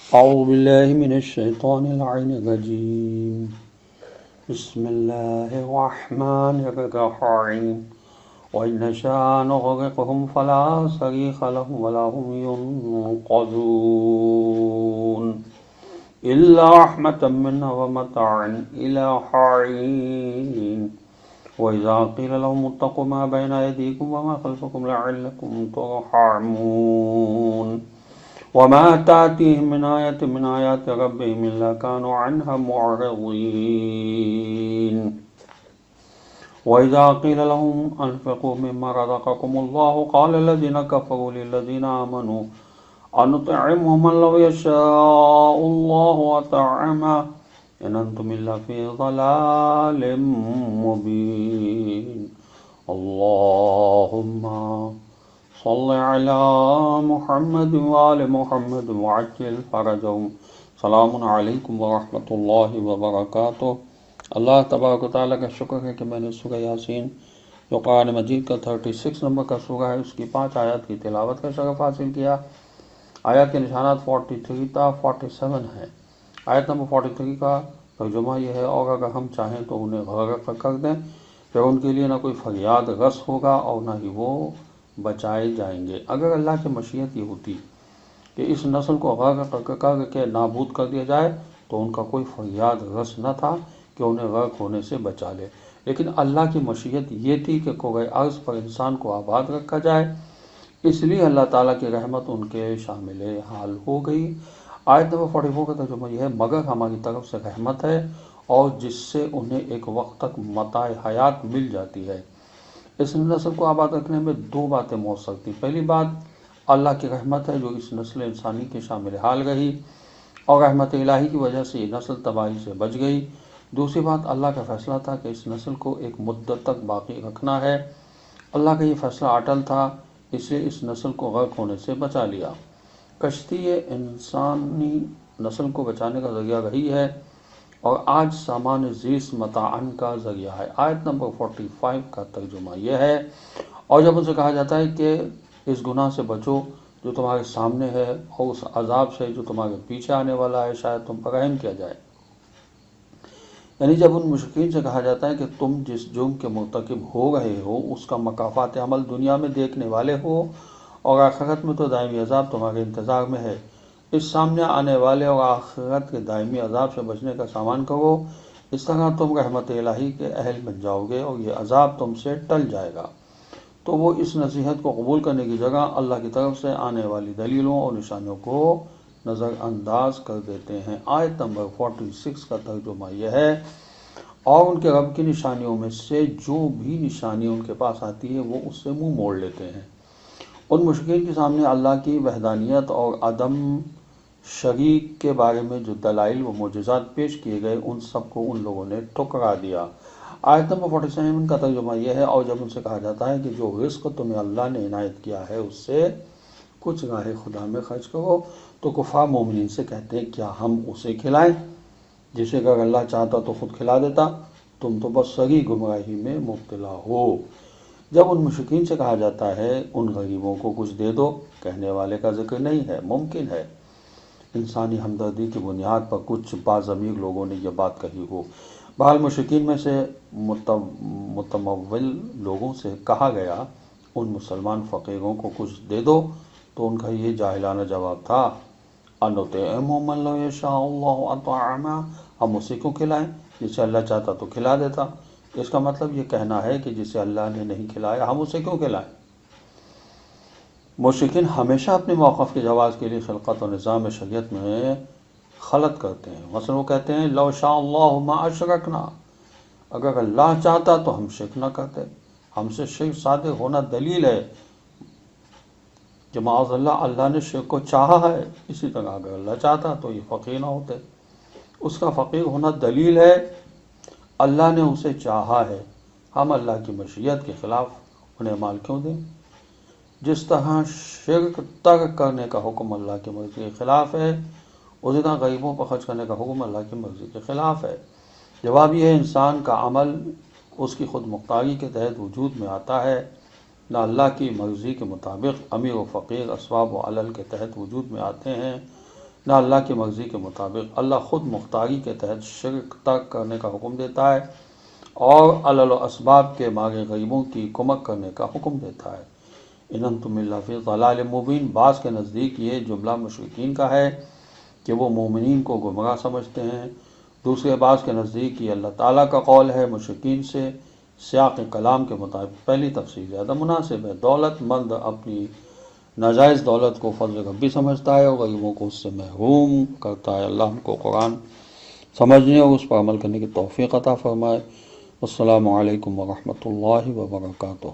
أعوذ بالله من الشيطان اللعين الرجيم. بسم الله الرحمن الرحيم. وإن نشاء نغرقهم فلا صريخ لهم ولا هم ينقذون إلا رحمة منا ومتاعا إلى حين. وإذا قيل لهم اتقوا ما بين أيديكم وما خلفكم لعلكم ترحمون وما تأتيهم من آية من آيات ربهم إلا كانوا عنها معرضين وإذا قيل لهم أنفقوا مما رزقكم الله قال الذين كفروا للذين آمنوا أنطعم من لو يشاء الله أطعمه إن أنتم إلا في ضلال مبين اللهم صل على محمد وآل محمد وعجل فرجهم. سلام علیکم ورحمۃ اللہ وبرکاتہ. اللہ تبارک و تعالیٰ کا شکر ہے کہ میں نے سورہ یاسین جو قرآن مجید کا 36 نمبر کا سورہ ہے اس کی 5 آیات کی تلاوت کا شرف حاصل کیا. آیات کے نشانات 43 تا 47 ہیں. آیت نمبر 43 کا ترجمہ یہ ہے اور اگر ہم چاہیں تو انہیں غرق کر دیں پھر ان کے لیے نہ کوئی فریاد رس ہوگا اور نہ ہی وہ بچائے جائیں گے. اگر اللہ کی مشیت یہ ہوتی کہ اس نسل کو غرق کر کے نابود کر دیا جائے تو ان کا کوئی فریاد رس نہ تھا کہ انہیں غرق ہونے سے بچا لے، لیکن اللہ کی مشیت یہ تھی کہ کوہ ارض پر انسان کو آباد رکھا جائے، اس لیے اللہ تعالیٰ کی رحمت ان کے شامل حال ہو گئی. آیت نمبر 44 کا ترجمہ یہ ہے مگر ہماری طرف سے رحمت ہے اور جس سے انہیں ایک وقت تک متاع حیات مل جاتی ہے. اس نسل کو آباد رکھنے میں 2 باتیں موثر تھیں. پہلی بات اللہ کی رحمت ہے جو اس نسل انسانی کے شامل حال رہی اور رحمت الہی کی وجہ سے یہ نسل تباہی سے بچ گئی. دوسری بات اللہ کا فیصلہ تھا کہ اس نسل کو ایک مدت تک باقی رکھنا ہے. اللہ کا یہ فیصلہ اٹل تھا، اس لیے اس نسل کو غرق ہونے سے بچا لیا. کشتی انسانی نسل کو بچانے کا ذریعہ رہی ہے اور آج سامان زیست متاعن کا ذریعہ ہے. آیت نمبر 45 کا ترجمہ یہ ہے اور جب ان سے کہا جاتا ہے کہ اس گناہ سے بچو جو تمہارے سامنے ہے اور اس عذاب سے جو تمہارے پیچھے آنے والا ہے شاید تم پر رحم کیا جائے. یعنی جب ان مشرکین سے کہا جاتا ہے کہ تم جس جرم کے مرتکب ہو رہے ہو اس کا مکافات عمل دنیا میں دیکھنے والے ہو اور آخرت میں تو دائمی عذاب تمہارے انتظار میں ہے، اس سامنے آنے والے اور آخرت کے دائمی عذاب سے بچنے کا سامان کرو، اس طرح تم رحمت الہی کے اہل بن جاؤ گے اور یہ عذاب تم سے ٹل جائے گا. تو وہ اس نصیحت کو قبول کرنے کی جگہ اللہ کی طرف سے آنے والی دلیلوں اور نشانیوں کو نظر انداز کر دیتے ہیں. آیت نمبر 46 کا ترجمہ یہ ہے اور ان کے رب کی نشانیوں میں سے جو بھی نشانی ان کے پاس آتی ہے وہ اس سے منہ موڑ لیتے ہیں. ان مشرکین کے سامنے اللہ کی وحدانیت اور عدم شریک کے بارے میں جو دلائل و معجزات پیش کیے گئے ان سب کو ان لوگوں نے ٹھکرا دیا. آیت نمبر 47 کا ترجمہ یہ ہے اور جب ان سے کہا جاتا ہے کہ جو رزق تمہیں اللہ نے عنایت کیا ہے اس سے کچھ راہ خدا میں خرچ کرو تو کفار مومنین سے کہتے ہیں کیا ہم اسے کھلائیں جسے اگر اللہ چاہتا تو خود کھلا دیتا، تم تو بس سری گمراہی میں مبتلا ہو. جب ان مشرکین سے کہا جاتا ہے ان غریبوں کو کچھ دے دو، کہنے والے کا ذکر نہیں ہے. ممکن ہے انسانی ہمدردی کی بنیاد پر کچھ باضمیر لوگوں نے یہ بات کہی ہو. بہرحال مشرکین میں سے متمول لوگوں سے کہا گیا ان مسلمان فقیروں کو کچھ دے دو، تو ان کا یہ جاہلانہ جواب تھا أَنُطْعِمُ مَن لَّوْ يَشَاءُ اللَّهُ أَطْعَمَهُ، ہم اسے کیوں کھلائیں جسے اللہ چاہتا تو کھلا دیتا. اس کا مطلب یہ کہنا ہے کہ جسے اللہ نے نہیں کھلایا ہم اسے کیوں کھلائیں. مشرکین ہمیشہ اپنے موقف کے جواز کے لیے خلقت اور نظام شریعت میں خلط کرتے ہیں. مثلا وہ کہتے ہیں لو شاء اللہ ما اشرکنا، اگر اللہ چاہتا تو ہم شرک نہ کرتے. ہم سے شرک صادق ہونا دلیل ہے کہ معاذ اللہ نے شرک کو چاہا ہے. اسی طرح اگر اللہ چاہتا تو یہ فقیر نہ ہوتے. اس کا فقیر ہونا دلیل ہے اللہ نے اسے چاہا ہے. ہم اللہ کی مشیت کے خلاف انہیں مال کیوں دیں؟ جس طرح شرک ترک کرنے کا حکم اللہ کی مرضی کے خلاف ہے اسی طرح غریبوں پر خرچ کرنے کا حکم اللہ کی مرضی کے خلاف ہے. جواب یہ ہے انسان کا عمل اس کی خود مختاری کے تحت وجود میں آتا ہے، نہ اللہ کی مرضی کے مطابق امیر و فقیر اسباب و علل کے تحت وجود میں آتے ہیں. نہ اللہ کی مرضی کے مطابق۔ اللہ خود مختاری کے تحت شرک ترک کرنے کا حکم دیتا ہے اور علل و اسباب کے مارے غریبوں کی کمک کرنے کا حکم دیتا ہے۔ ان انتم الا فی ضلال مبین، بعض کے نزدیک یہ جملہ مشرکین کا ہے کہ وہ مومنین کو گمراہ سمجھتے ہیں، دوسرے بعض کے نزدیک یہ اللہ تعالیٰ کا قول ہے مشرکین سے۔ سیاق کلام کے مطابق پہلی تفسیر زیادہ مناسب ہے۔ دولت مند اپنی ناجائز دولت کو فضل ربی سمجھتا ہے اور غریبوں کو اس سے محروم کرتا ہے۔ اللہ ہم کو قرآن سمجھنے اور اس پر عمل کرنے کی توفیق عطا فرمائے۔ السلام علیکم ورحمۃ اللہ وبرکاتہ۔